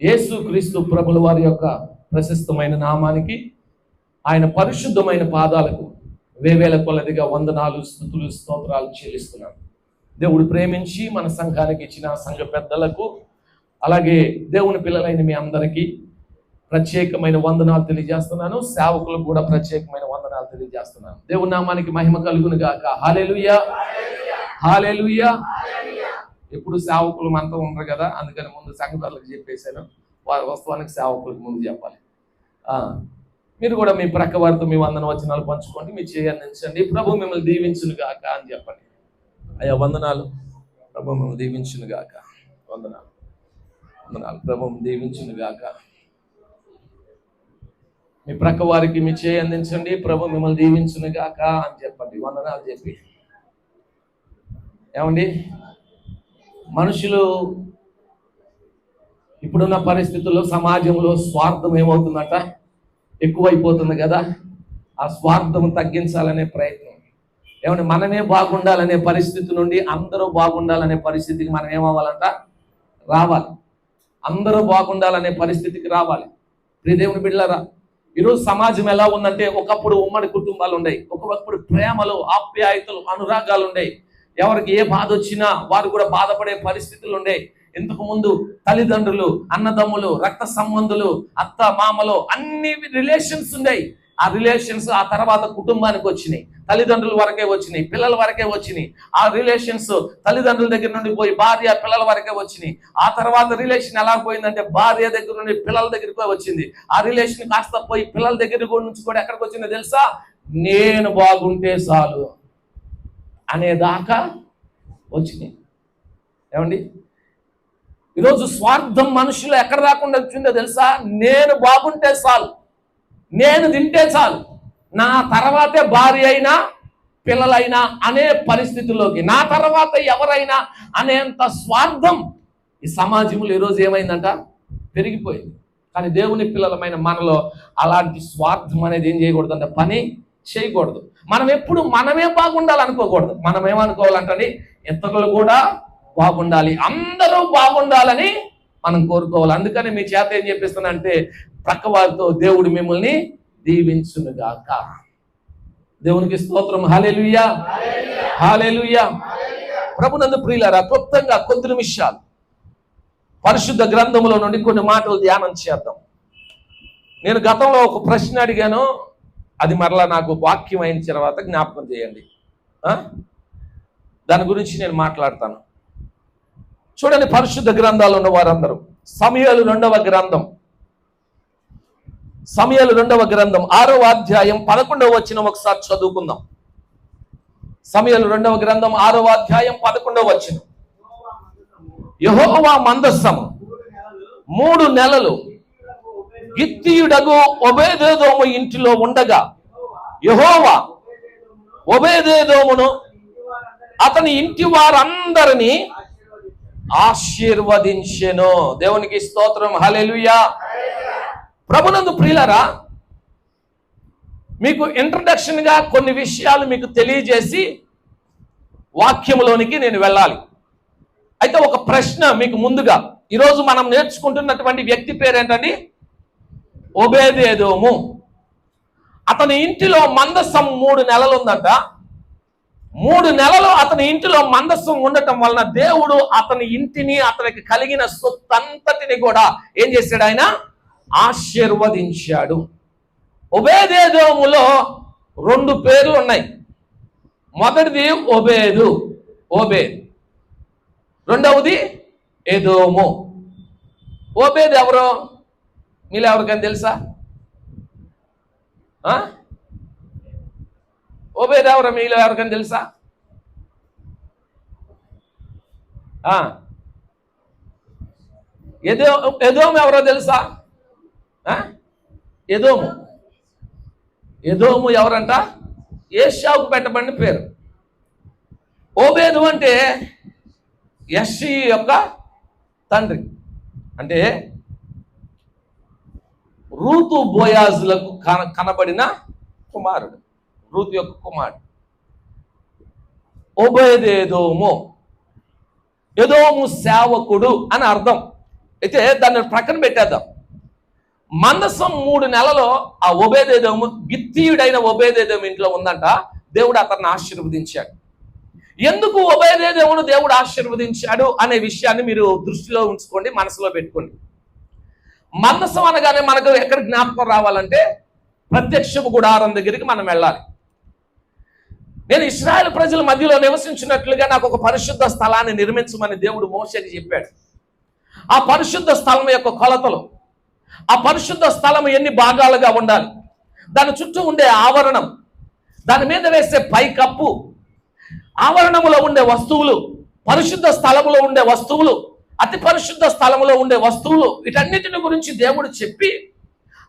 యేసు క్రీస్తు ప్రభుల వారి యొక్క ప్రశస్తమైన నామానికి, ఆయన పరిశుద్ధమైన పాదాలకు వేవేల కొలదిగా వందనాలు, స్తుతులు, స్తోత్రాలు చెల్లిస్తున్నాను. దేవుడు ప్రేమించి మన సంఘానికి ఇచ్చిన సంఘ పెద్దలకు, అలాగే దేవుని పిల్లలైన మీ అందరికీ ప్రత్యేకమైన వందనాలు తెలియజేస్తున్నాను. సేవకులకు కూడా ప్రత్యేకమైన వందనాలు తెలియజేస్తున్నాను. దేవుని నామానికి మహిమ కలుగును గాక. హల్లెలూయా, హల్లెలూయా. ఎప్పుడు సేవకులు మనతో ఉండరు కదా, అందుకని ముందు సంఘ పెద్దలకు చెప్పేశాను. వాస్తవానికి సేవకులకు ముందు చెప్పాలి. మీరు కూడా మీ ప్రక్క వారితో మీ వందన వచనాలు పంచుకోండి, మీ చేయండి. ప్రభు మిమ్మల్ని దీవించును గాక అని చెప్పండి. అయ్యా వందనాలు, ప్రభు మిమ్మల్ని దీవించును గాక. వందనాలు, వందనాలు, ప్రభు దీవించును గాక. మీ ప్రక్క వారికి మీ చేయి అందించండి, ప్రభు మిమ్మల్ని దీవించును గాక అని చెప్పండి. వందనాలు చెప్పి. ఏమండి, మనుషులు ఇప్పుడున్న పరిస్థితుల్లో సమాజంలో స్వార్థం ఏమవుతుందట, ఎక్కువైపోతుంది కదా. ఆ స్వార్థం తగ్గించాలనే ప్రయత్నం. ఏమంటే మనమే బాగుండాలనే పరిస్థితి నుండి అందరూ బాగుండాలనే పరిస్థితికి మనం ఏమవ్వాలంట, రావాలి. అందరూ బాగుండాలనే పరిస్థితికి రావాలి. ప్రియ దేవుని బిడ్డలారా, ఈరోజు సమాజం ఎలా ఉందంటే, ఒకప్పుడు ఉమ్మడి కుటుంబాలు ఉండేవి, ఒకప్పుడు ప్రేమలు, ఆప్యాయతలు, అనురాగాలు ఉండేవి. ఎవరికి ఏ బాధ వచ్చినా వారు కూడా బాధపడే పరిస్థితులు ఉండేవి. ఇంతకు ముందు తల్లిదండ్రులు, అన్నదమ్ములు, రక్త సంబంధులు, అత్త మామలు, అన్ని రిలేషన్స్ ఉండేవి. ఆ రిలేషన్స్ ఆ తర్వాత కుటుంబానికి వచ్చినాయి, తల్లిదండ్రుల వరకే వచ్చినాయి, పిల్లల వరకే వచ్చినాయి. ఆ రిలేషన్స్ తల్లిదండ్రుల దగ్గర నుండి పోయి భార్య పిల్లల వరకే వచ్చినాయి. ఆ తర్వాత రిలేషన్ ఎలా పోయిందంటే, భార్య దగ్గర నుండి పిల్లల దగ్గరికి వచ్చింది. ఆ రిలేషన్ కాస్త పోయి పిల్లల దగ్గర నుంచి కూడా ఎక్కడికి వచ్చిందో తెలుసా, నేను బాగుంటే చాలు అనేదాకా వచ్చినాయి. ఏమండి, ఈరోజు స్వార్థం మనుషులు ఎక్కడ రాకుండా వచ్చిందో తెలుసా, నేను బాగుంటే చాలు, నేను తింటే చాలు, నా తర్వాతే భార్య అయినా పిల్లలైనా అనే పరిస్థితుల్లోకి, నా తర్వాత ఎవరైనా అనేంత స్వార్థం ఈ సమాజంలో ఈరోజు ఏమైందంట, పెరిగిపోయింది. కానీ దేవుని పిల్లలమైన మనలో అలాంటి స్వార్థం అనేది ఏం చేయకూడదంట, పని చేయకూడదు. మనం ఎప్పుడు మనమే బాగుండాలనుకోకూడదు. మనం ఏమనుకోవాలంటే, ఇతరులు కూడా బాగుండాలి, అందరూ బాగుండాలని మనం కోరుకోవాలి. అందుకని మీ చేత ఏం చెప్పిస్తానంటే, ప్రక్క వారితో దేవుడు మిమ్మల్ని దీవించునుగాక. దేవునికి స్తోత్రం. హల్లెలూయా, హల్లెలూయా. ప్రభునందు ప్రియులారా, క్లుప్తంగా కొద్ది నిమిషాలు పరిశుద్ధ గ్రంథములో నుండి కొన్ని మాటలు ధ్యానం చేద్దాం. నేను గతంలో ఒక ప్రశ్న అడిగాను, అది మరలా నాకు వాక్యం అయిన తర్వాత జ్ఞాపకం చేయండి. దాని గురించి నేను మాట్లాడతాను. చూడండి, పరిశుద్ధ గ్రంథాలు ఉన్న వారందరూ సమూయేలు 2వ గ్రంథం, సమూయేలు 2వ గ్రంథం 6వ అధ్యాయం 11వ వచనం ఒకసారి చదువుకుందాం. సమూయేలు 2వ గ్రంథం 6వ అధ్యాయం 11వ వచనం. యెహోవా మందస్సము 3 నెలలు గిత్తీయుడగు ఓబేదెదోము ఇంటిలో ఉండగా, యెహోవా ఓబేదెదోమును అతని ఇంటి వారందరినీ ఆశీర్వదించెను. దేవునికి స్తోత్రం. హల్లెలూయా. ప్రభునందు ప్రియులారా, మీకు ఇంట్రడక్షన్ గా కొన్ని విషయాలు మీకు తెలియజేసి వాక్యంలోనికి నేను వెళ్ళాలి. అయితే ఒక ప్రశ్న మీకు ముందుగా, ఈరోజు మనం నేర్చుకుంటున్నటువంటి వ్యక్తి పేరేంటండి, ఓబేదెదోము. అతని ఇంటిలో మందసం 3 నెలలు ఉందంట. 3 నెలలు అతని ఇంటిలో మందసం ఉండటం వలన దేవుడు అతని ఇంటిని, అతనికి కలిగిన సొత్తంతటిని కూడా ఏం చేశాడు, ఆయన ఆశీర్వదించాడు. ఓబేదెదోములో 2 పేర్లు ఉన్నాయి. మొదటిది ఓబేదు, ఓబేద్. రెండవది ఎదోము. ఓబేద్ ఎవరో మీలో ఎవరికైనా తెలుసా? ఓబేద్ ఎవరో మీలో ఎవరికైనా తెలుసా? ఎదోము ఎవరో తెలుసా? ఎదోము, ఎదోము ఎవరంట? ఏశావుకు పెట్టబడిన పేరు. ఓబేదు అంటే యెష్షీ యొక్క తండ్రి. అంటే రూతు బోయాజులకు కనబడిన కుమారుడు, రూతు యొక్క కుమారుడు ఓబేదెదోము. ఎదోము సేవకుడు అని అర్థం. అయితే దాన్ని ప్రక్కన పెట్టేద్దాం. మందసం 3 నెలలో ఆ ఓబేదేదోము, గిత్తీయుడైన ఓబేదేదోము ఇంట్లో ఉందంట. దేవుడు అతన్ని ఆశీర్వదించాడు. ఎందుకు ఓబేదేదోమును దేవుడు ఆశీర్వదించాడు అనే విషయాన్ని మీరు దృష్టిలో ఉంచుకోండి, మనసులో పెట్టుకోండి. మందసం అనగానే మనకు ఎక్కడ జ్ఞాపకం రావాలంటే ప్రత్యక్షపు గుడారం దగ్గరికి మనం వెళ్ళాలి. నేను ఇశ్రాయేలు ప్రజల మధ్యలో నివసించినట్లుగా నాకు ఒక పరిశుద్ధ స్థలాన్ని నిర్మించమని దేవుడు మోషేకి చెప్పాడు. ఆ పరిశుద్ధ స్థలం యొక్క కొలతలు, ఆ పరిశుద్ధ స్థలం ఎన్ని భాగాలుగా ఉండాలి, దాని చుట్టూ ఉండే ఆవరణం, దాని మీద వేసే పైకప్పు, ఆవరణములో ఉండే వస్తువులు, పరిశుద్ధ స్థలములో ఉండే వస్తువులు, అతి పరిశుద్ధ స్థలములో ఉండే వస్తువులు, వీటన్నిటిని గురించి దేవుడు చెప్పి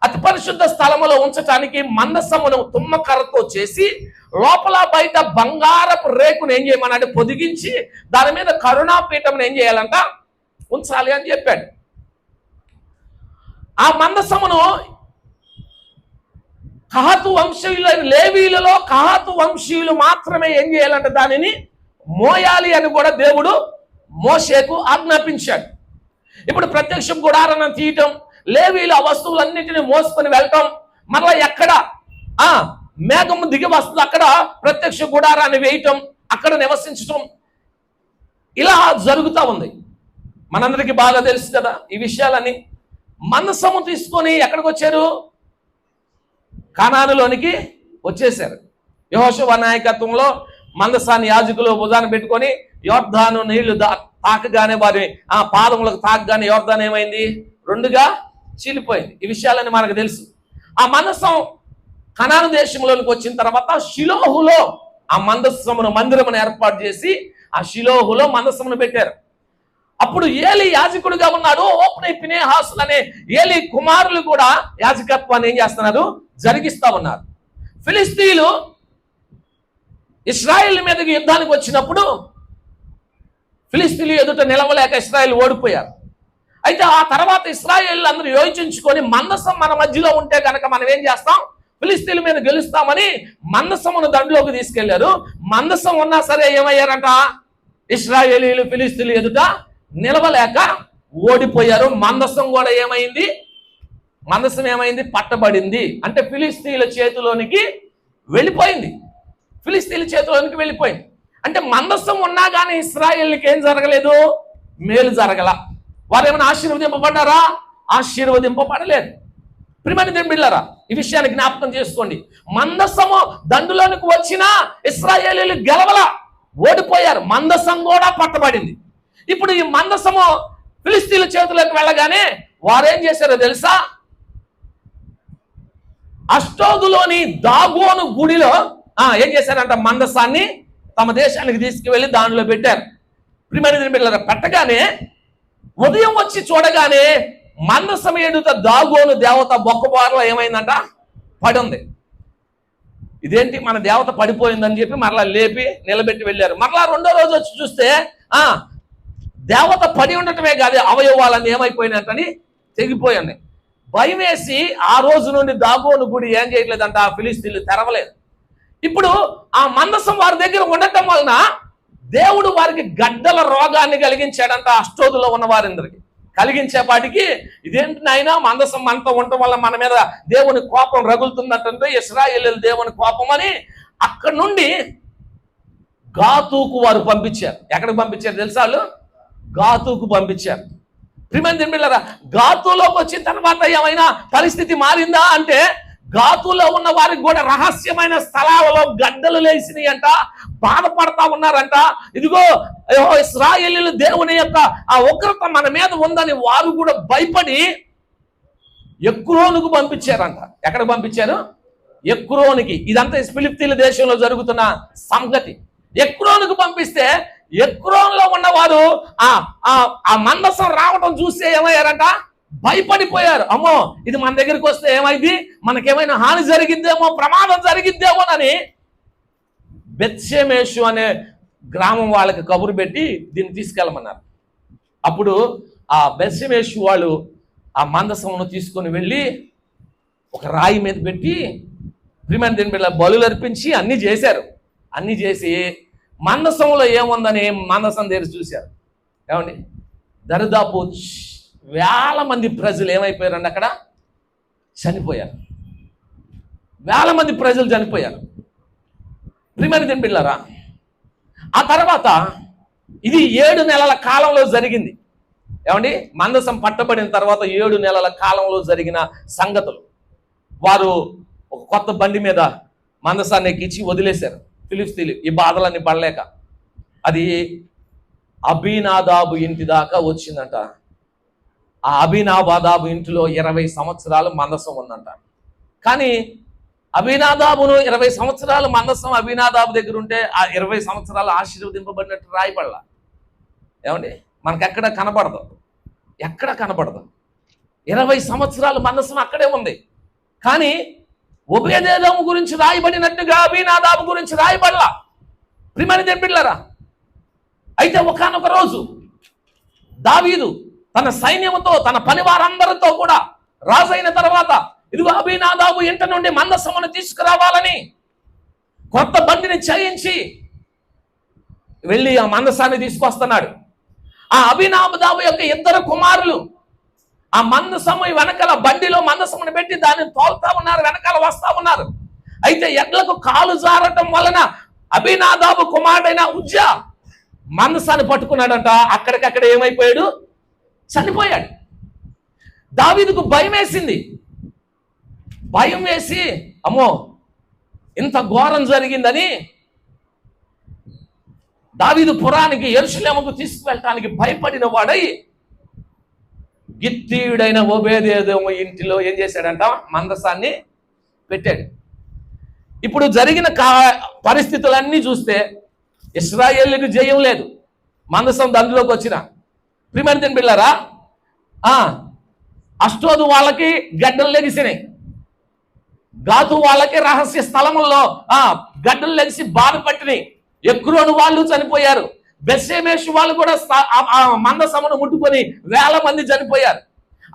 అతి పరిశుద్ధ స్థలములో ఉంచటానికి మందసమును తుమ్మకర్రతో చేసి లోపల బయట బంగారపు రేకును ఏం చేయమన్నాడు, పొదిగించి దాని మీద కరుణాపీఠం ఏం చేయాలంట, ఉంచాలి అని చెప్పాడు. ఆ మందసమును కహాతు వంశీయులైన లేవీలలో కహాతు వంశీయులు మాత్రమే ఏం చేయాలంటే దానిని మోయాలి అని కూడా దేవుడు మోషేకు ఆజ్ఞాపించాడు. ఇప్పుడు ప్రత్యక్ష గుడారాన్ని తీయటం, లేవీలు ఆ వస్తువులన్నింటినీ మోసుకొని వెళ్ళటం, మరలా ఎక్కడ మేఘము దిగి వస్తుంది అక్కడ ప్రత్యక్ష గుడారాన్ని వేయటం, అక్కడ నివసించటం, ఇలా జరుగుతూ ఉంది. మనందరికీ బాగా తెలుసు కదా ఈ విషయాలని. మందసము తీసుకొని ఎక్కడికి వచ్చారు, కానానులోనికి వచ్చేసారు. యెహోషువ నాయకత్వంలో మందసాన్ని యాజకులు భుజాన్ని పెట్టుకొని యోర్దాను నీళ్లు తాకగానే వారి ఆ పాదములకు తాకగానే యోర్దాను ఏమైంది, 2గా చీలిపోయింది. ఈ విషయాలని మనకు తెలుసు. ఆ మందసం కనాను దేశంలోనికి వచ్చిన తర్వాత షిలోహులో ఆ మందసమును మందిరమును ఏర్పాటు చేసి ఆ షిలోహులో మందసమును పెట్టారు. అప్పుడు ఏలి యాజకుడిగా ఉన్నాడు. ఓప్ని ఫినెహాసులు అనే ఏలి కుమారులు కూడా యాజకత్వాన్ని ఏం చేస్తున్నారు, జరిగిస్తా ఉన్నారు. ఫిలిస్తీయులు ఇశ్రాయేల్ మీదకి యుద్ధానికి వచ్చినప్పుడు ఫిలిస్తీయులు ఎదుట నిలవలేక ఇశ్రాయేల్ ఓడిపోయారు. అయితే ఆ తర్వాత ఇశ్రాయేల్ అందరూ యోచించుకొని మందసం మన మధ్యలో ఉంటే కనుక మనం ఏం చేస్తాం, ఫిలిస్తీయుల మీద గెలుస్తామని మందసమును దండులోకి తీసుకెళ్లారు. మందసం ఉన్నా సరే ఏమయ్యారంట, ఇశ్రాయేలీలు ఫిలిస్తీయులు ఎదుట నిలవలేక ఓడిపోయారు. మందసం కూడా ఏమైంది, మందసం ఏమైంది, పట్టబడింది. అంటే ఫిలిస్తీయుల చేతిలోనికి వెళ్ళిపోయింది. ఫిలిస్తీయుల చేతిలోనికి వెళ్ళిపోయింది. అంటే మందసం ఉన్నా కానీ ఇశ్రాయేల్కి ఏం జరగలేదు, మేలు జరగల. వారు ఏమైనా ఆశీర్వదింపబడ్డారా, ఆశీర్వదింపబడలేదు. ప్రియమైన దేవుని బిడ్డలారా, ఈ విషయాన్ని జ్ఞాపకం చేసుకోండి. మందసము దండులోనికి వచ్చినా ఇశ్రాయేలీలు గెలవల, ఓడిపోయారు. మందసం కూడా పట్టబడింది. ఇప్పుడు ఈ మందసము ఫిలిస్తీయుల చేతులకు వెళ్ళగానే వారేం చేశారో తెలుసా, అష్టోదులోని దాగోను గుడిలో ఏం చేశారంట, మందసాన్ని తమ దేశానికి తీసుకువెళ్ళి దానిలో పెట్టారు. ప్రియమైన బిడ్డలారా, పెట్టగానే ఉదయం వచ్చి చూడగానే మందసం ఎదుట దాగోను దేవత బొక్కబారులో ఏమైందంట, పడి ఉంది. ఇదేంటి మన దేవత పడిపోయిందని చెప్పి మరలా లేపి నిలబెట్టి వెళ్ళారు. మరలా 2వ రోజు వచ్చి చూస్తే దేవత పడి ఉండటమే కాదు, అవయవాలన్నీ ఏమైపోయినట్టని తెగిపోయి ఉన్నాయి. భయం వేసి ఆ రోజు నుండి దాగోను గుడి ఏం చేయట్లేదంట, ఆ ఫిలిస్తీన్లు తెరవలేదు. ఇప్పుడు ఆ మందసం వారి దగ్గర ఉండటం వలన దేవుడు వారికి గడ్డల రోగాన్ని కలిగించాడంట. అష్టోదులో ఉన్న వారందరికి కలిగించేపాటికి ఇదేంటి నాయనా, మందసం మనతో ఉండటం వల్ల మన మీద దేవుని కోపం రగులుతున్నట్టు, ఇశ్రాయేలీయుల దేవుని కోపం అని అక్కడి నుండి గాతుకు వారు పంపించారు. ఎక్కడికి పంపించారు తెలుసా, వాళ్ళు గాతుకు పంపించారు. ప్రియమైన దేవుని బిడ్డలారా, గాతులోకి వచ్చిన తర్వాత ఏమైనా పరిస్థితి మారిందా అంటే, గాతులో ఉన్న వారికి కూడా రహస్యమైన స్థలాలలో గడ్డలు లేచినాయి అంట, బాధపడతా ఉన్నారంట. ఇదిగో ఇశ్రాయేలీయులు దేవుని యొక్క ఆ ఉగ్రత మన మీద ఉందని వారు కూడా భయపడి ఎక్రోనుకు పంపించారంట. ఎక్కడికి పంపించారు, ఎక్రోనికి. ఇదంతా ఫిలిస్తీయుల దేశంలో జరుగుతున్న సంగతి. ఎక్రోనుకు పంపిస్తే ఎక్రోన్లో ఉన్నవారు ఆ మందసం రావడం చూస్తే ఏమయ్యారంట, భయపడిపోయారు. అమ్మో, ఇది మన దగ్గరికి వస్తే ఏమైంది, మనకేమైనా హాని జరిగిద్దేమో, ప్రమాదం జరిగిద్దేమోనని బెత్షెమెషు అనే గ్రామం వాళ్ళకి కబురు పెట్టి దీన్ని తీసుకెళ్ళమన్నారు. అప్పుడు ఆ బెత్షెమెషు వాళ్ళు ఆ మందసమును తీసుకొని వెళ్ళి ఒక రాయి మీద పెట్టి ప్రియమైన దేవుని బిడ్డల బలులు అర్పించి అన్నీ చేశారు. అన్నీ చేసి మందసంలో ఏముందని మందసం దగ్గర చూశారు. ఏమండి, దరిదాపు వేల మంది ప్రజలు ఏమైపోయారండి అక్కడ? చనిపోయారు. వేల మంది ప్రజలు చనిపోయారు. ప్రియమైన బిడ్డలారా, ఆ తర్వాత ఇది 7 నెలల కాలంలో జరిగింది. ఏమండి? మందసం పట్టబడిన తర్వాత 7 నెలల కాలంలో జరిగిన సంగతులు. వారు ఒక కొత్త బండి మీద మందసాన్ని ఎక్కించి వదిలేశారు ఫిలిష్తీయులు ఈ బాధలన్నీ పడలేక. అది అబీనాదాబు ఇంటి దాకా వచ్చిందంట. ఆ అబీనాదాబు ఇంటిలో 20 సంవత్సరాలు మందసం ఉందంట. కానీ అబీనాదాబును 20 సంవత్సరాలు మందసం అబీనాదాబు దగ్గర ఉంటే ఆ 20 సంవత్సరాలు ఆశీర్వదింపబడినట్టు రాయబడలా. ఏమండి? మనకెక్కడ కనబడదు, ఎక్కడ కనబడదు. 20 సంవత్సరాలు మందసం అక్కడే ఉంది. కానీ ఒబేదేదోము గురించి రాయబడినట్టుగా అబీనాదాబు గురించి రాయబడలా. ప్రియమైన బిడ్డలారా, అయితే ఒకానొక రోజు దావీదు తన సైన్యంతో తన పనివారందరితో కూడా రాజైన తర్వాత ఇదిగో అబీనాదాబు ఇంట నుండి మందసమును తీసుకురావాలని కొత్త బండిని చేయించి వెళ్ళి ఆ మందసాన్ని తీసుకొస్తున్నాడు. ఆ అబీనాదాబు యొక్క 2 కుమారులు ఆ మందసము వెనకాల బండిలో మందసమును పెట్టి దాన్ని తోలుతా ఉన్నారు, వెనకాల వస్తా ఉన్నారు. అయితే ఎడ్లకు కాలు జారటం వలన అబీనాదాబు కుమారుడైన ఉజ్జా మందసాన్ని పట్టుకున్నాడంట. అక్కడికక్కడ ఏమైపోయాడు? చనిపోయాడు. దావీదుకు భయం వేసింది. భయం వేసి అమ్మో ఇంత ఘోరం జరిగిందని దావీదు పురానికి యెరూషలేముకు తీసుకువెళ్ళటానికి భయపడిన వాడై గిత్తీయుడైన ఓబేదేదోము ఇంటిలో ఏం చేశాడంట? మందసాన్ని పెట్టాడు. ఇప్పుడు జరిగిన పరిస్థితులన్నీ చూస్తే ఇశ్రాయేలుకు జయం లేదు. మందసం దండులోకి వచ్చిన ప్రియమైన బిడ్డలారా, అష్టోదు వాళ్ళకి గడ్డలు లెగిసినాయి. గాతు వాళ్ళకి రహస్య స్థలముల్లో గడ్డలు లెగిసి బాధపట్టినాయి. ఎక్రోను వాళ్ళు చనిపోయారు. బెత్షెమెషు వాళ్ళు కూడా మందసమును ముట్టుకొని వేల మంది చనిపోయారు.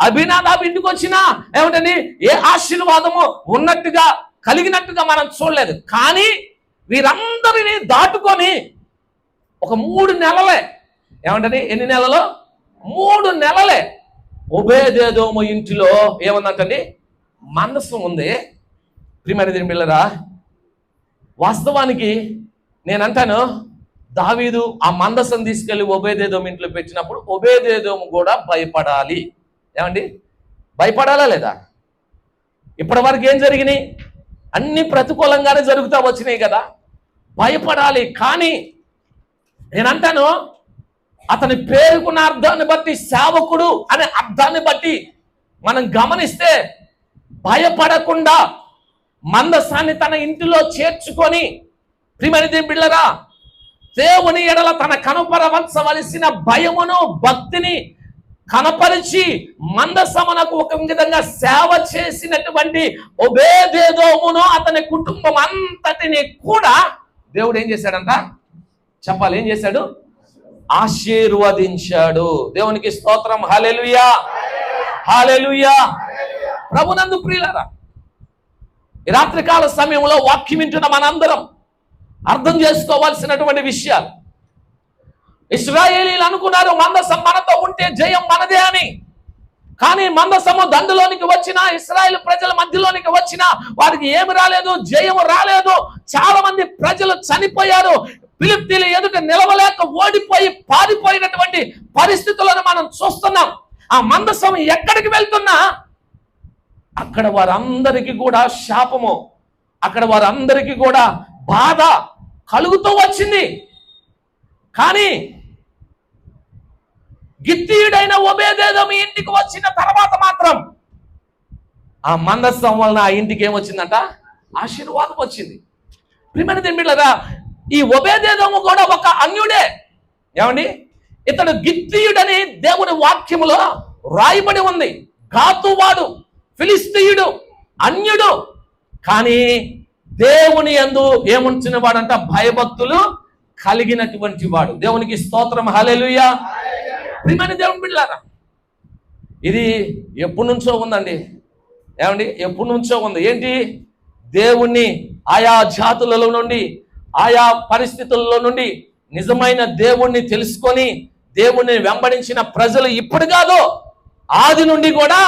అబీనాదాబు ఇంటికి వచ్చినా ఏమిటని ఏ ఆశీర్వాదము ఉన్నట్టుగా కలిగినట్టుగా మనం చూడలేదు. కానీ వీరందరినీ దాటుకొని ఒక 3 నెలలే ఏమంటని ఎన్ని నెలలో? 3 నెలలే ఒబేదేదోము ఇంటిలో ఏముందంటండి? మందసం ఉంది. ప్రియమైన బిడ్డలారా, వాస్తవానికి నేనంటాను దావీదు ఆ మందసం తీసుకెళ్లి ఒబేదేదోము ఇంట్లో పెట్టినప్పుడు ఒబేదేదోము కూడా భయపడాలి. ఏమండి? భయపడాలా లేదా? ఇప్పటి వరకు ఏం జరిగినాయి? అన్ని ప్రతికూలంగానే జరుగుతూ వచ్చినాయి కదా. భయపడాలి. కానీ నేనంటాను అతని పేరుకున్న అర్థాన్ని బట్టి, సేవకుడు అనే అర్థాన్ని బట్టి మనం గమనిస్తే భయపడకుండా మందసాన్ని తన ఇంటిలో చేర్చుకొని ప్రియమైన బిడ్డలారా, దేవుని ఎడల తన కనపరవలసిన భయమును భక్తిని కనపరిచి మందసమునకు ఒక విధంగా సేవ చేసినటువంటి ఒబేదేదోమును అతని కుటుంబం అంతటిని కూడా దేవుడు ఏం చేశాడంట? చెప్పాలి, ఏం చేశాడు? ఆశీర్వదించాడు. దేవునికి స్తోత్రం. హల్లెలూయా, హల్లెలూయా. ప్రభునందు ప్రియులారా, ఈ రాత్రికాల సమయంలో వాక్యం వింటున్న మనందరం అర్థం చేసుకోవాల్సినటువంటి విషయాలు. ఇశ్రాయేలీలు అనుకున్నారు మందసం మనతో ఉంటే జయం మనదే అని. కానీ మందసము దండులోనికి వచ్చిన, ఇశ్రాయేలు ప్రజల మధ్యలోనికి వచ్చిన వారికి ఏమి రాలేదు, జయం రాలేదు. చాలా మంది ప్రజలు చనిపోయారు. ఫిలిష్తీయుల ఎదుట నిలవలేక ఓడిపోయి పారిపోయినటువంటి పరిస్థితులను మనం చూస్తున్నాం. ఆ మందసం ఎక్కడికి వెళ్తున్నా అక్కడ వారందరికీ కూడా శాపము, అక్కడ వారందరికీ కూడా బాధ కలుగుతూ వచ్చింది. కానీ గిత్తీయుడైన ఒబేదేదోము ఇంటికి వచ్చిన తర్వాత మాత్రం ఆ మందసం వలన ఆ ఇంటికి ఏమొచ్చిందంట? ఆశీర్వాదం వచ్చింది. ప్రియమైన బిడ్డలారా, ఈ ఒబేదేదోము కూడా ఒక అన్యుడే. ఏమండి? ఇతడు గిత్తీయుడని దేవుని వాక్యములో రాయబడి ఉంది. గాతువాడు, ఫిలిష్తీయుడు, అన్యుడు. కానీ దేవుని యందు ఏముంచిన వాడంట? భయభక్తులు కలిగినటువంటి వాడు. దేవునికి స్తోత్రం. హల్లెలూయా. ప్రియమైన దేవుని బిడ్డలారా, ఇది ఎప్పటి నుంచో ఉందండి. ఏమండి? ఎప్పటి నుంచో ఉంది. ఏంటి? దేవుణ్ణి ఆయా జాతులలో నుండి, ఆయా పరిస్థితుల్లో నుండి నిజమైన దేవుణ్ణి తెలుసుకొని దేవుణ్ణి వెంబడించిన ప్రజలు ఇప్పుడు కాదు, ఆది నుండి కూడా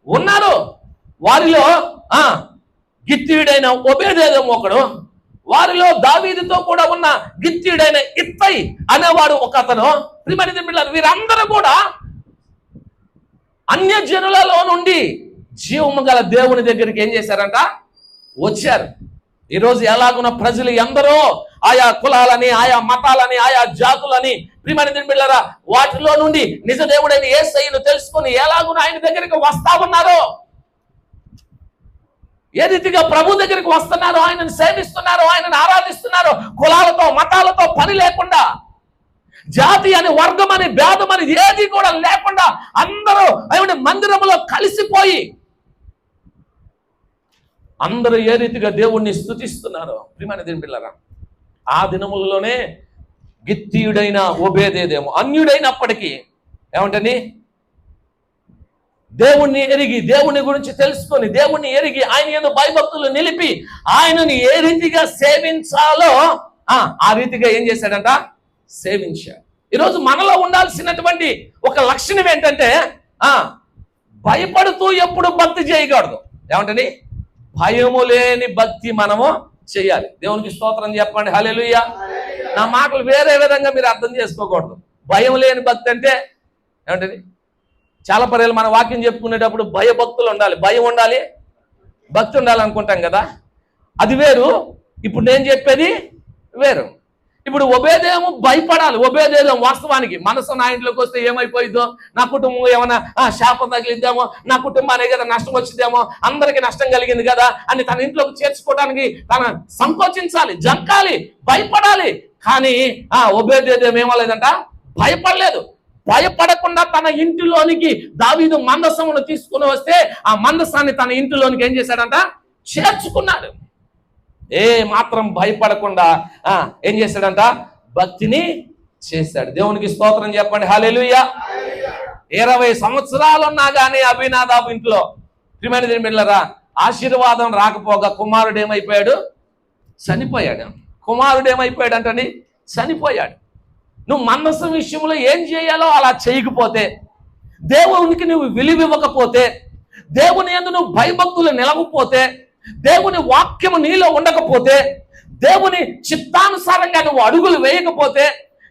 ఉన్నారు. వారిలో గిత్తీయుడైన ఓబేదెదోము ఒకడు, వారిలో దావీదుతో కూడా ఉన్న గిత్తీయుడైన ఇత్తై అనేవాడు ఒక అతను. ప్రియమైన బిడ్డలారా, వీరందరూ కూడా అన్యజనులలో నుండి జీవము గల దేవుని దగ్గరికి ఏం చేశారంట? వచ్చారు. ఈరోజు ఎలాగున్న ప్రజలు ఎందరో ఆయా కులాలని, ఆయా మతాలని, ఆయా జాతులని, ప్రియమైన బిడ్డలారా, వాటిలో నుండి నిజ దేవుడైన యేసయ్యను తెలుసుకొని ఎలాగున ఆయన దగ్గరికి వస్తా ఉన్నారో, ఏ రీతిగా ప్రభు దగ్గరికి వస్తున్నారో, ఆయనను సేవిస్తున్నారో, ఆయనను ఆరాధిస్తున్నారో, కులాలతో మతాలతో పని లేకుండా, జాతి అని, వర్గం అని, భేదం అని ఏది కూడా లేకుండా అందరూ ఆయన మందిరంలో కలిసిపోయి అందరూ ఏ రీతిగా దేవుణ్ణి స్తుతిస్తున్నారో, ప్రియమైన దేవుని బిడ్డలారా, ఆ దినములలోనే గిత్తీయుడైన ఓబేదెదోము అన్యుడైనప్పటికీ ఏమంటని దేవుణ్ణి ఎరిగి, దేవుని గురించి తెలుసుకొని, దేవుణ్ణి ఎరిగి, ఆయన యందు భయభక్తులు నిలిపి ఆయనని ఏ రీతిగా సేవించాలో ఆ రీతిగా ఏం చేశాడంట? సేవించాడు. ఈరోజు మనలో ఉండాల్సినటువంటి ఒక లక్షణం ఏంటంటే భయపడుతూ ఎప్పుడు భక్తి చేయకూడదు. ఏమంటని? భయము లేని భక్తి మనము చేయాలి. దేవునికి స్తోత్రం చెప్పండి. హల్లెలూయా. నా మాటలు వేరే విధంగా మీరు అర్థం చేసుకోకూడదు. భయం లేని భక్తి అంటే ఏమంటది? చాలా పర్యాలు మన వాక్యం చెప్పుకునేటప్పుడు భయభక్తులు ఉండాలి, భయం ఉండాలి, భక్తి ఉండాలి అనుకుంటాం కదా. అది వేరు. ఇప్పుడు నేను చెప్పేది వేరు. ఇప్పుడు ఓబేదెదోము భయపడాలి. ఓబేదెదోము వాస్తవానికి మనసు నా ఇంట్లోకి వస్తే ఏమైపోయిద్దో, నా కుటుంబం ఏమైనా శాపం తగిలిద్దామో, నా కుటుంబానికి కదా నష్టం వచ్చిందేమో, అందరికీ నష్టం కలిగింది కదా అని తన ఇంట్లోకి చేర్చుకోవడానికి తన సంకోచించాలి, జంకాలి, భయపడాలి. కానీ ఓబేదెదోము ఏమలేదంట? భయపడలేదు. భయపడకుండా తన ఇంటిలోనికి దావీదు మందసమును తీసుకుని వస్తే ఆ మందసాన్ని తన ఇంటిలోనికి ఏం చేశాడంట? చేర్చుకున్నాడు. ఏ మాత్రం భయపడకుండా ఏం చేశాడంట? భక్తిని చేశాడు. దేవునికి స్తోత్రం చెప్పండి. హల్లెలూయా. 20 సంవత్సరాలు ఉన్నా కానీ అబీనాదాబు ఇంట్లో, ప్రియమైన దేవుని బిడ్డలారా, ఆశీర్వాదం రాకపోగా కుమారుడు ఏమైపోయాడు? చనిపోయాడు. కుమారుడు ఏమైపోయాడు అంటండి? చనిపోయాడు. నువ్వు మందసం విషయంలో ఏం చేయాలో అలా చేయకపోతే, దేవునికి నువ్వు విలువివ్వకపోతే, దేవుని యందు నువ్వు భయభక్తులు నిలవకపోతే, దేవుని వాక్యము నీలో ఉండకపోతే, దేవుని చిత్తానుసారంగా నువ్వు అడుగులు వేయకపోతే,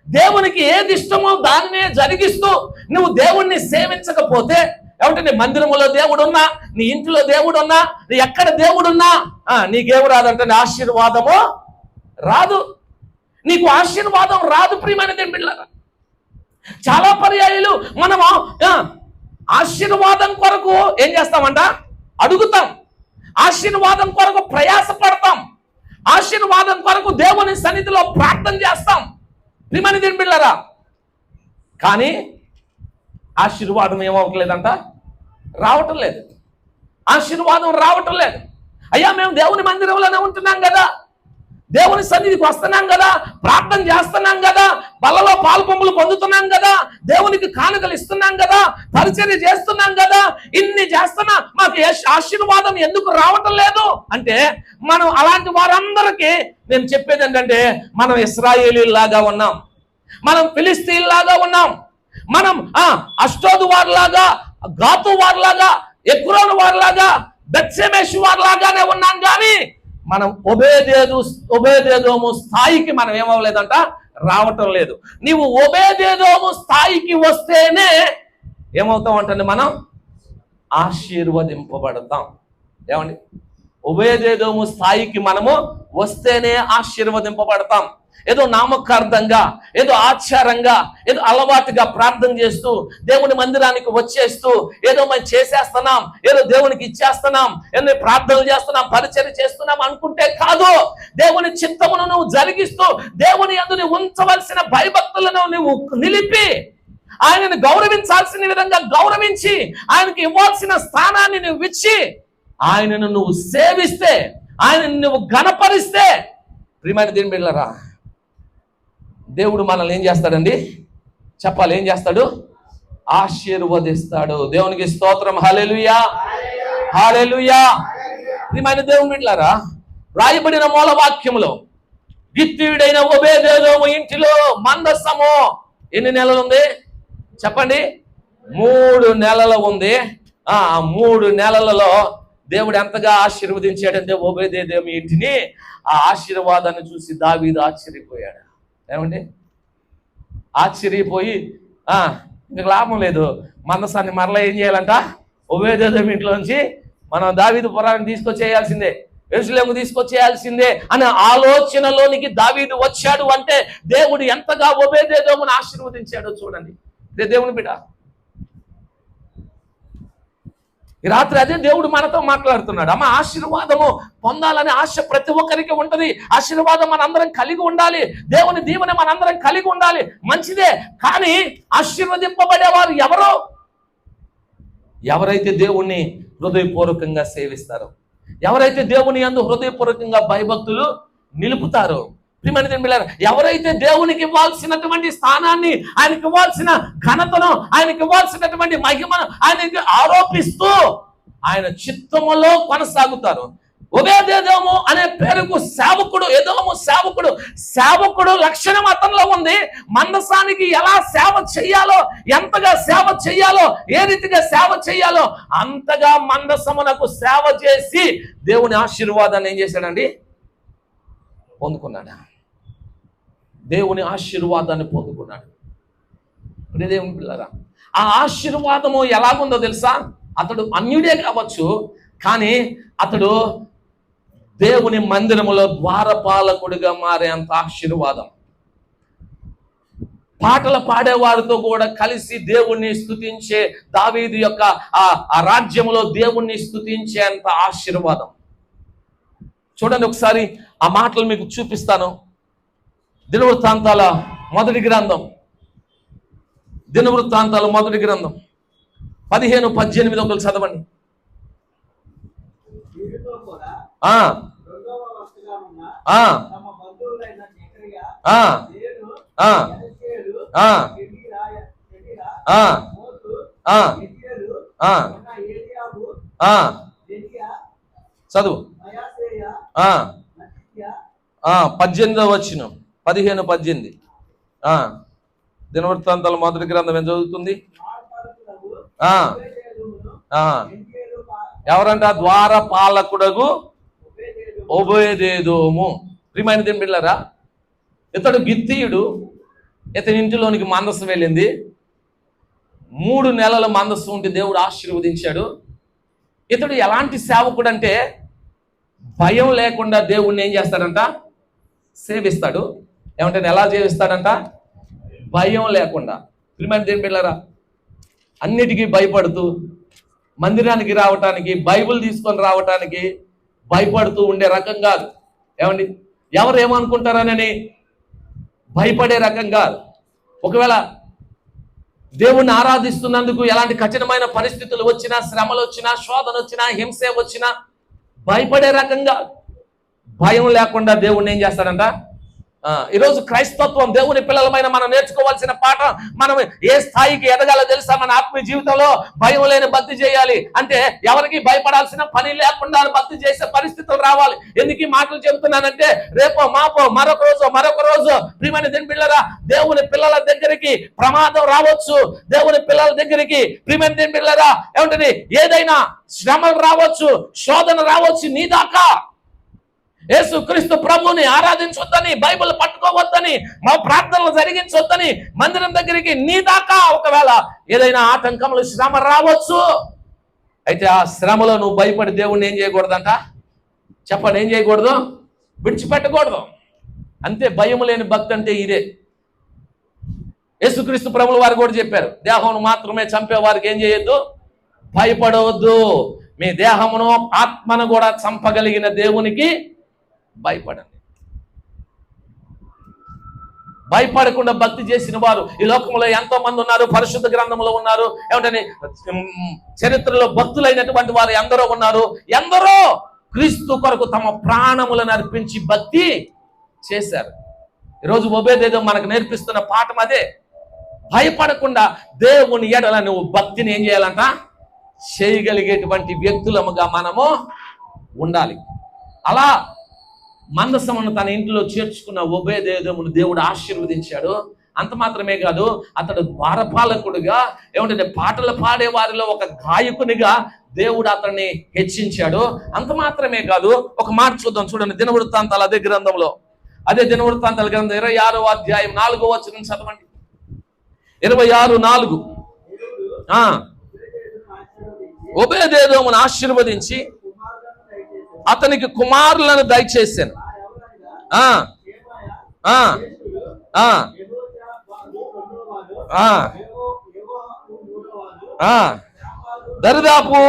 దేవునికి ఏది ఇష్టమో దానినే జరిగిస్తూ నువ్వు దేవుణ్ణి సేవించకపోతే, ఏమంటే నీ మందిరములో దేవుడున్నా, నీ ఇంటిలో దేవుడున్నా, నీ ఎక్కడ దేవుడున్నా నీకేమి రాదంటే ఆశీర్వాదము రాదు. నీకు ఆశీర్వాదం రాదు. ప్రియమైన దేవుని బిడ్డలారా, చాలా పర్యాయాలు మనము ఆశీర్వాదం కొరకు ఏం చేస్తామంట? అడుగుతాం. ఆశీర్వాదం కొరకు ప్రయాసపడతాం. ఆశీర్వాదం కొరకు దేవుని సన్నిధిలో ప్రార్థన చేస్తాం. ప్రియమైన దేవుని బిడ్డలారా, కానీ ఆశీర్వాదం ఏమవట్లేదంట? రావటం లేదు. ఆశీర్వాదం రావటం లేదు. అయ్యా, మేము దేవుని మందిరంలోనే ఉంటున్నాం కదా, దేవుని సన్నిధికి వస్తున్నాం కదా, ప్రార్థన చేస్తున్నాం కదా, బల్లలో పాలు పంపులు పొందుతున్నాం కదా, దేవునికి కానుకలు ఇస్తున్నాం కదా, పరిచర్య చేస్తున్నాం కదా, ఇన్ని చేస్తున్నా మాకు ఆశీర్వాదం ఎందుకు రావటం లేదు అంటే, మనం అలాంటి వారందరికీ నేను చెప్పేది ఏంటంటే, మనం ఇశ్రాయేలీలాగా ఉన్నాం, మనం ఫిలిస్తీన్లాగా ఉన్నాం, మనం అష్టోదు వారిలాగా, గాతు వారిలాగా, ఎక్రోను వారిలాగా, బెత్షెమెషు వారిలాగానే ఉన్నాం. కానీ మనం ఓబేదెదోము స్థాయికి మనం ఏమవ్వలేదంట? రావటం లేదు. నీవు ఓబేదెదోము స్థాయికి వస్తేనే ఏమవుతాం అంటే మనం ఆశీర్వదింపబడతాం. ఏమండి? ఓబేదెదోము స్థాయికి మనము వస్తేనే ఆశీర్వదింపబడతాం. ఏదో నామకార్థంగా, ఏదో ఆచారంగా, ఏదో అలవాటుగా ప్రార్థన చేస్తూ దేవుని మందిరానికి వచ్చేస్తూ ఏదో మనం చేసేస్తున్నాం, ఏదో దేవునికి ఇచ్చేస్తున్నాం, ఏదో ప్రార్థనలు చేస్తున్నాం, పరిచర్య చేస్తున్నాం అనుకుంటే కాదు. దేవుని చిత్తమును నువ్వు జరిగిస్తూ దేవుని యందు ఉంచవలసిన భయభక్తులను నువ్వు నిలిపి ఆయనను గౌరవించాల్సిన విధంగా గౌరవించి ఆయనకి ఇవ్వాల్సిన స్థానాన్ని నువ్వు ఇచ్చి ఆయనను నువ్వు సేవిస్తే, ఆయనను నువ్వు ఘనపరిస్తే, ప్రియమైన దేవుని బిడ్డలారా, దేవుడు మనల్ని ఏం చేస్తాడండి? చెప్పాలి, ఏం చేస్తాడు? ఆశీర్వదిస్తాడు. దేవునికి స్తోత్రం. హల్లెలూయా, హల్లెలూయా. ప్రియమైన దేవుని బిడ్డలారా, రాయబడిన మూల వాక్యములో గిత్తీయుడైన ఓబేదెదోము ఇంటిలో మందసము ఎన్ని నెలలు ఉంది చెప్పండి? 3 నెలలు ఉంది. ఆ 3 నెలలలో దేవుడు ఎంతగా ఆశీర్వదించాడంటే ఓబేదేదోము ఇంటిని. ఆ ఆశీర్వాదాన్ని చూసి దావీదు ఆశ్చర్యపోయాడు. ఏమండి, ఆశ్చర్యపోయి ఇంక లాభం లేదు, మందసాన్ని మరలా ఏం చేయాలంట, ఓబేదేదోము ఇంట్లోంచి మనం దావీదు పురాన్ని తీసుకొచ్చేయాల్సిందే, యెరూషలేముకు తీసుకొచ్చేయాల్సిందే అనే ఆలోచనలోనికి దావీదు వచ్చాడు. అంటే దేవుడు ఎంతగా ఓబేదేదోమును ఆశీర్వదించాడో చూడండి. దేవుని బిడ్డ, ఈ రాత్రి అదే దేవుడు మనతో మాట్లాడుతున్నాడు. అమ్మ, ఆశీర్వాదము పొందాలనే ఆశ ప్రతి ఒక్కరికి ఉంటది. ఆశీర్వాదం మనందరం కలిగి ఉండాలి. దేవుని దీవెన మనందరం కలిగి ఉండాలి, మంచిదే. కానీ ఆశీర్వదింపబడేవారు ఎవరో? ఎవరైతే దేవుణ్ణి హృదయపూర్వకంగా సేవిస్తారో, ఎవరైతే దేవుని యందు హృదయపూర్వకంగా భయభక్తులు నిలుపుతారో, ఎవరైతే దేవునికి ఇవ్వాల్సినటువంటి స్థానాన్ని, ఆయనకి ఇవ్వాల్సిన ఘనతను, ఆయనకి ఇవ్వాల్సినటువంటి మహిమను ఆయనకి ఆరోపిస్తూ ఆయన చిత్తములో కొనసాగుతారు. ఓబేదేదోము అనే పేరుకు సేవకుడు, ఎదోము సేవకుడు. సేవకుడు లక్షణం అతనిలో ఉంది. మందసానికి ఎలా సేవ చెయ్యాలో, ఎంతగా సేవ చెయ్యాలో, ఏ రీతిగా సేవ చెయ్యాలో అంతగా మందసమునకు సేవ చేసి దేవుని ఆశీర్వాదాన్ని ఏం చేశాడండి, పొందుకున్నాడు. దేవుని ఆశీర్వాదాన్ని పొందుకున్నాడు. దేవుని పిల్లరా, ఆ ఆశీర్వాదము ఎలాగుందో తెలుసా? అతడు అన్యుడే కావచ్చు, కానీ అతడు దేవుని మందిరములో ద్వారపాలకుడిగా మారేంత ఆశీర్వాదం. పాటలు పాడేవారితో కూడా కలిసి దేవుణ్ణి స్తుతించే దావీదు యొక్క ఆ రాజ్యములో దేవుణ్ణి స్తుతించేంత ఆశీర్వాదం. చూడండి ఒకసారి ఆ మాటలు మీకు చూపిస్తాను. దినవృత్తాంతాల మొదటి గ్రంథం 15-18 ఒకరు చదవండి. చదువు 18వ వచనం, 15-18. దినవృత్తాంతాల మొదటి గ్రంథం ఏం చదువుతుంది? ఎవరంట? ద్వారపాలకుడగు ఓబేదేదోము. ప్రియమైన దేవుని బిడ్డలారా, ఇతడు గిత్తీయుడు. ఇతని ఇంటిలోనికి మందస్సు వెళ్ళింది. 3 నెలల మందస్సు ఉంటే దేవుడు ఆశీర్వదించాడు. ఇతడు ఎలాంటి సేవకుడు అంటే భయం లేకుండా దేవుణ్ణి ఏం చేస్తాడంట, సేవిస్తాడు. ఏమంటే ఎలా సేవిస్తాడంట? భయం లేకుండా. ప్రియమైన దేవుని బిడ్డలారా, అన్నిటికీ భయపడుతూ మందిరానికి రావటానికి, బైబిల్ తీసుకొని రావటానికి భయపడుతూ ఉండే రకం కాదు. ఏమండి, ఎవరు ఏమనుకుంటారనని భయపడే రకం కాదు. ఒకవేళ దేవుణ్ణి ఆరాధిస్తున్నందుకు ఎలాంటి కఠినమైన పరిస్థితులు వచ్చినా, శ్రమలు వచ్చినా, శోధన వచ్చినా, హింస వచ్చినా భయపడే రకంగా, భయం లేకుండా దేవుణ్ణి ఏం చేస్తాడంట. ఈరోజు క్రైస్తత్వం, దేవుని పిల్లలమైన మనం నేర్చుకోవాల్సిన పాఠం. మనం ఏ స్థాయికి ఎదగాలో తెలుసా? మన ఆత్మీయ జీవితంలో భయం లేని భక్తి చేయాలి. అంటే ఎవరికి భయపడాల్సిన పని లేకుండా భక్తి చేసే పరిస్థితులు రావాలి. ఎందుకు ఈ మాటలు చెబుతున్నానంటే, రేపో మాపో మరొక రోజు ప్రియమైన దేవుని పిల్లరా, దేవుని పిల్లల దగ్గరికి ప్రమాదం రావచ్చు. దేవుని పిల్లల దగ్గరికి ప్రియమైన దేవుని పిల్లరా ఏమంటది, ఏదైనా శ్రమలు రావచ్చు, శోధన రావచ్చు. నీ దాకా యేసుక్రీస్తు ప్రభుని ఆరాధించొద్దని, బైబిల్ పట్టుకోవద్దని, మా ప్రార్థనలు జరిగించొద్దని, మందిరం దగ్గరికి నీ దాకా ఒకవేళ ఏదైనా ఆటంకములు, శ్రమ రావచ్చు. అయితే ఆ శ్రమలో నువ్వు భయపడి దేవుణ్ణి ఏం చేయకూడదంట? చెప్పండి, ఏం చేయకూడదు? విడిచిపెట్టకూడదు. అంతే. భయం లేని భక్తి అంటే ఇదే. యేసుక్రీస్తు ప్రభుల వారు కూడా చెప్పారు, దేహం మాత్రమే చంపే వారికి ఏం చేయొద్దు, భయపడవద్దు. మీ దేహమును ఆత్మను కూడా చంపగలిగిన దేవునికి భయపడండి. భయపడకుండా భక్తి చేసిన వారు ఈ లోకంలో ఎంతో మంది ఉన్నారు. పరిశుద్ధ గ్రంథంలో ఉన్నారు. ఏమంటే చరిత్రలో భక్తులైనటువంటి వారు ఎందరో ఉన్నారు. ఎందరో క్రీస్తు కొరకు తమ ప్రాణములను అర్పించి భక్తి చేశారు. ఈరోజు ఓబేదేదోము మనకు నేర్పిస్తున్న పాఠం అదే. భయపడకుండా దేవుని ఎడల నువ్వు భక్తిని ఏం చేయాలంట, చేయగలిగేటువంటి వ్యక్తులముగా మనము ఉండాలి. అలా మందసమును తన ఇంట్లో చేర్చుకున్న ఓబేదేదోమును దేవుడు ఆశీర్వదించాడు. అంత మాత్రమే కాదు, అతడు ద్వారపాలకుడుగా, ఏమంటే పాటలు పాడే వారిలో ఒక గాయకునిగా దేవుడు అతన్ని హెచ్చించాడు. అంత మాత్రమే కాదు, ఒక మాట చూద్దాం, చూడండి దినవృత్తాంతాలు అదే గ్రంథంలో, అదే దినవృత్తాంతాల గ్రంథం 26వ అధ్యాయం 4వ వచనం చదవండి. 26:4. ఒబేదెదోమును ఆశీర్వదించి అతనికి కుమారులను దయచేశాను. దరిదాపు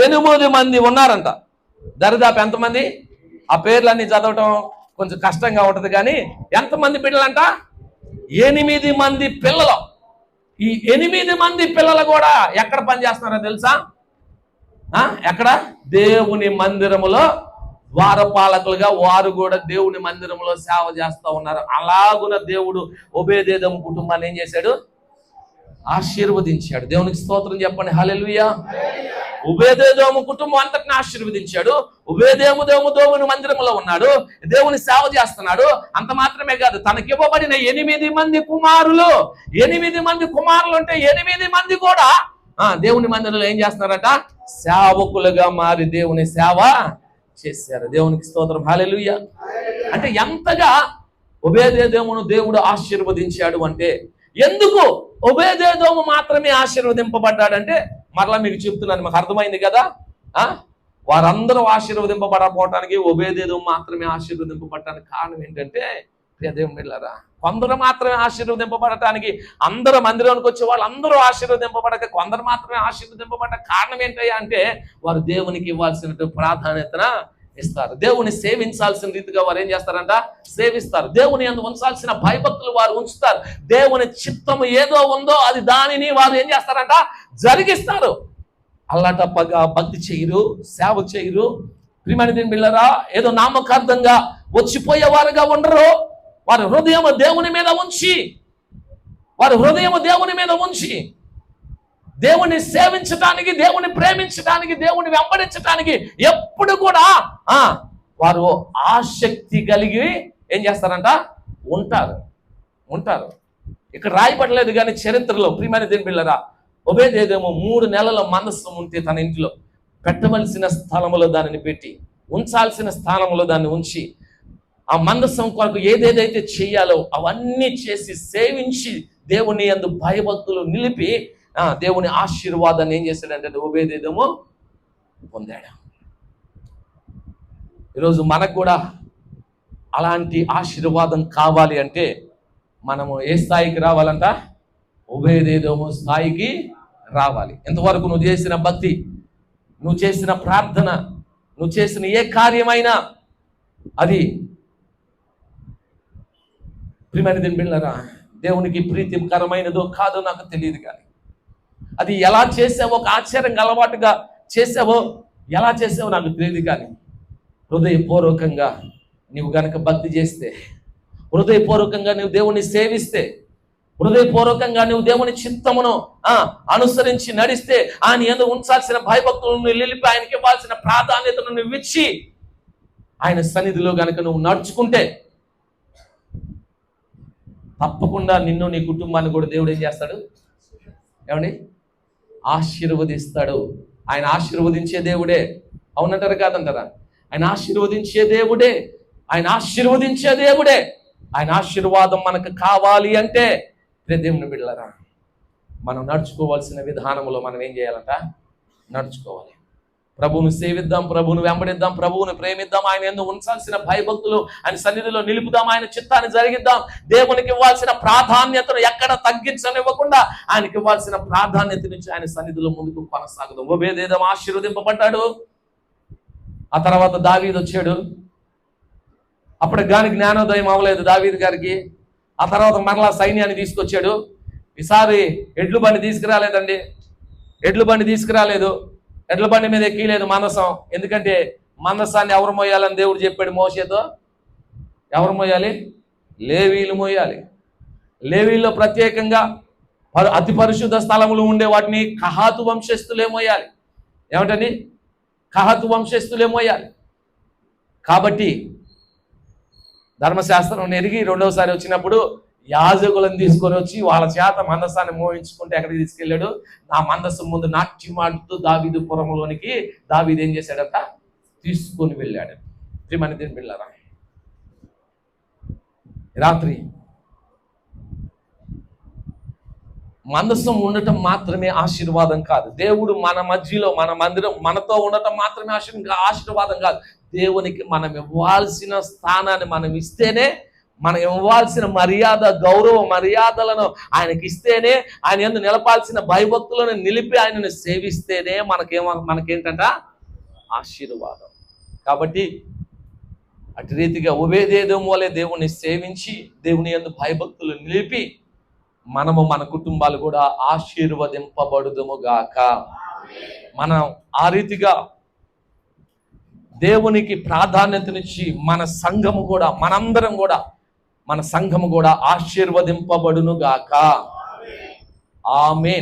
8 మంది ఉన్నారంట. దరిదాపు ఎంతమంది? ఆ పేర్లన్నీ చదవటం కొంచెం కష్టంగా ఉంటది, కానీ ఎంతమంది పిల్లలంట? 8 మంది పిల్లలు. ఈ 8 మంది పిల్లలు కూడా ఎక్కడ పనిచేస్తున్నారో తెలుసా? ఎక్కడ? దేవుని మందిరములో ద్వారపాలకులుగా వారు కూడా దేవుని మందిరంలో సేవ చేస్తూ ఉన్నారు. అలాగున దేవుడు ఒబేదెదోము కుటుంబాన్ని ఏం చేశాడు? ఆశీర్వదించాడు. దేవునికి స్తోత్రం చెప్పండి, హల్లెలూయా. ఒబేదెదోము కుటుంబం అంతటిని ఆశీర్వదించాడు. దేవుని మందిరంలో ఉన్నాడు, దేవుని సేవ చేస్తున్నాడు. అంత మాత్రమే కాదు, తనకివ్వబడిన 8 మంది కుమారులు, 8 మంది కుమారులు అంటే 8 మంది కూడా దేవుని మందిరంలో ఏం చేస్తున్నారట? సేవకులుగా మారి దేవుని సేవ చేశారు. దేవునికి స్తోత్రం, హల్లెలూయా. అంటే ఎంతగా ఒబేదెదోమును దేవుడు ఆశీర్వదించాడు అంటే, ఎందుకు ఒబేదెదోము మాత్రమే ఆశీర్వదింపబడ్డాడంటే, మరలా మీకు చెప్తున్నాను, మాకు అర్థమైంది కదా. వారందరూ ఆశీర్వదింపబడకపోవటానికి ఒబేదెదోము మాత్రమే ఆశీర్వదింపబడటానికి కారణం ఏంటంటే, దేవుని బిడ్డలారా, కొందరు మాత్రమే ఆశీర్వదింపబడటానికి, అందరూ మందిరానికి వచ్చే వాళ్ళు అందరూ ఆశీర్వదింపబడక కొందరు మాత్రమే ఆశీర్వదింపబడ్డ కారణం ఏంటయ్యా అంటే, వారు దేవునికి ఇవ్వాల్సిన ప్రాధాన్యతన ఇస్తారు. దేవుని సేవించాల్సిన రీతిగా వారు ఏం చేస్తారంట? సేవిస్తారు. దేవుని యందు ఉంచాల్సిన భయభక్తులు వారు ఉంచుతారు. దేవుని చిత్తము ఏదో ఉందో అది దానిని వారు ఏం చేస్తారంట? జరిగిస్తారు. అల్లాటప్పగా భక్తి చేయరు, సేవ చేయరు. ప్రియమైన దేవుని బిడ్డలారా, ఏదో నామకార్థంగా వచ్చిపోయేవారుగా ఉండరు. వారి హృదయం దేవుని మీద ఉంచి, దేవుని సేవించటానికి, దేవుని ప్రేమించటానికి, దేవుని వెంబడించటానికి ఎప్పుడు కూడా వారు ఆసక్తి కలిగి ఏం చేస్తారంట? ఉంటారు. ఇక్కడ రాయబడలేదు కానీ చరిత్రలో, ప్రియమైన దేవుని బిడ్డలారా, ఒబేదెదోము 3 నెలల మందసం ఉంటే తన ఇంట్లో పెట్టవలసిన స్థలంలో దానిని పెట్టి, ఉంచాల్సిన స్థానంలో దాన్ని ఉంచి, ఆ మందసం కొరకు ఏదేదైతే చేయాలో అవన్నీ చేసి సేవించి దేవుని యందు భయభక్తులు నిలిపి దేవుని ఆశీర్వాదాన్ని ఏం చేశాడంటే ఒబేదెదోము పొందాడు. ఈరోజు మనకు కూడా అలాంటి ఆశీర్వాదం కావాలి అంటే మనము ఏ స్థాయికి రావాలంట? ఒబేదెదోము స్థాయికి రావాలి. ఎంతవరకు నువ్వు చేసిన భక్తి, నువ్వు చేసిన ప్రార్థన, నువ్వు చేసిన ఏ కార్యమైనా అది ప్రియమైన దేవుని బిడ్డలారా, దేవునికి ప్రీతికరమైనదో కాదో నాకు తెలియదు, కానీ అది ఎలా చేసావో, ఒక ఆశ్చర్యంగా అలవాటుగా చేసావో, ఎలా చేసావో నాకు తెలియదు, కానీ హృదయపూర్వకంగా నీవు గనక భక్తి చేస్తే, హృదయపూర్వకంగా నువ్వు దేవుని సేవిస్తే, హృదయపూర్వకంగా నువ్వు దేవుని చిత్తమును అనుసరించి నడిస్తే, ఆయన యందు ఉంచాల్సిన భయభక్తులను నిలిపి ఆయనకి ఇవ్వాల్సిన ప్రాధాన్యతను నువ్వు ఇచ్చి ఆయన సన్నిధిలో గనక నువ్వు నడుచుకుంటే, తప్పకుండా నిన్ను, నీ కుటుంబాన్ని కూడా దేవుడు ఏం చేస్తాడు? ఏమండి? ఆశీర్వదిస్తాడు. ఆయన ఆశీర్వదించే దేవుడే. అవునంటారా కాదంటారా? ఆయన ఆశీర్వదించే దేవుడే. ఆయన ఆశీర్వాదం మనకు కావాలి అంటే దేవుని బిడ్డలారా, మనం నడుచుకోవాల్సిన విధానంలో మనం ఏం చేయాలంట? నడుచుకోవాలి. ప్రభువును సేవిద్దాం, ప్రభువును వెంబడిద్దాం, ప్రభువును ప్రేమిద్దాం, ఆయన యందు ఉంచాల్సిన భయభక్తులు ఆయన సన్నిధిలో నిలుపుదాం, ఆయన చిత్తాన్ని జరిగిద్దాం. దేవునికి ఇవ్వాల్సిన ప్రాధాన్యతను ఎక్కడ తగ్గించనివ్వకుండా ఆయనకి ఇవ్వాల్సిన ప్రాధాన్యత నుంచి ఆయన సన్నిధిలో ముందుకు కొనసాగుదాం. ఒబేదెదోము ఆశీర్వదింపబడ్డాడు. ఆ తర్వాత దావీదు వచ్చాడు. అప్పుడు గాని జ్ఞానోదయం అవ్వలేదు దావీదు గారికి. ఆ తర్వాత మరలా సైన్యాన్ని తీసుకొచ్చాడు. ఈసారి ఎడ్లు బండి తీసుకురాలేదండి, ఎడ్ల బండి మీద ఎక్కలేదు మందసం. ఎందుకంటే మందసాన్ని ఎవరు మోయాలని దేవుడు చెప్పాడు మోషేతో. ఎవరు మోయాలి? లేవీలు మోయాలి. లేవీల్లో ప్రత్యేకంగా అతి పరిశుద్ధ స్థలములు ఉండే వాటిని కహాతు వంశస్థులే మోయాలి. ఏమిటని? కహాతు వంశస్థులే మోయాలి. కాబట్టి ధర్మశాస్త్రం ఎరిగి రెండవసారి వచ్చినప్పుడు యాజకులను తీసుకొని వచ్చి వాళ్ళ చేత మందసాన్ని మోయించుకుంటే ఎక్కడికి తీసుకెళ్ళాడు? నా మందసం ముందు నాట్యమాడుతూ దావీదు పురములోనికి దావీదు ఏం చేశాడట? తీసుకొని వెళ్ళాడు. ప్రియమైన దేవుని బిడ్డలారా, రాత్రి మందసం ఉండటం మాత్రమే ఆశీర్వాదం కాదు. దేవుడు మన మధ్యలో, మన మందిరం, మనతో ఉండటం మాత్రమే ఆశీర్వాదం కాదు. దేవునికి మనం ఇవ్వాల్సిన స్థానాన్ని మనం ఇస్తేనే, మనం ఇవ్వాల్సిన మర్యాద, గౌరవ మర్యాదలను ఆయనకి ఇస్తేనే, ఆయన యందు నిలపాల్సిన భయభక్తులను నిలిపి ఆయనను సేవిస్తేనే మనకేంటంట? ఆశీర్వాదం. కాబట్టి అటు రీతిగా ఒబేదేదోము వలె దేవుణ్ణి సేవించి దేవుని యందు భయభక్తులు నిలిపి మనము, మన కుటుంబాలు కూడా ఆశీర్వదింపబడుదుము గాక. మనం ఆ రీతిగా దేవునికి ప్రాధాన్యతనిచ్చి మన సంఘము కూడా, మనందరం కూడా, మన సంఘము కూడా ఆశీర్వదింపబడును గాక. ఆమేన్.